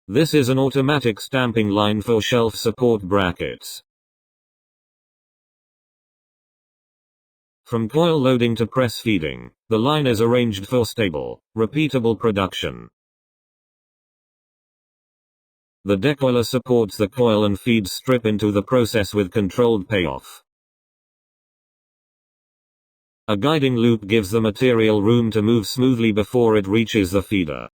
This is an automatic stamping line for shelf support brackets. From coil loading to press feeding, the line is arranged for stable, repeatable production. The decoiler supports the coil and feeds strip into the process with controlled payoff. A guiding loop gives the material room to move smoothly before it reaches the feeder.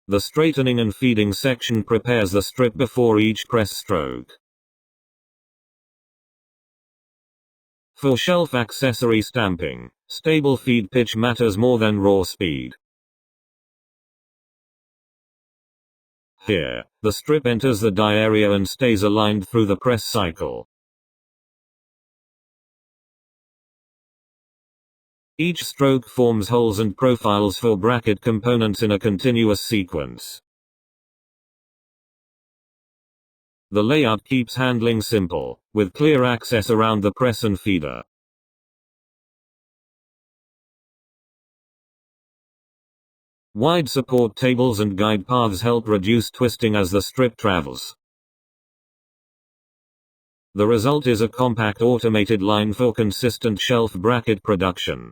The straightening and feeding section prepares the strip before each press stroke. For shelf accessory stamping, stable feed pitch matters more than raw speed. Here, the strip enters the die area and stays aligned through the press cycle. Each stroke forms holes and profiles for bracket components in a continuous sequence. The layout keeps handling simple, with clear access around the press and feeder. Wide support tables and guide paths help reduce twisting as the strip travels. The result is a compact automated line for consistent shelf bracket production.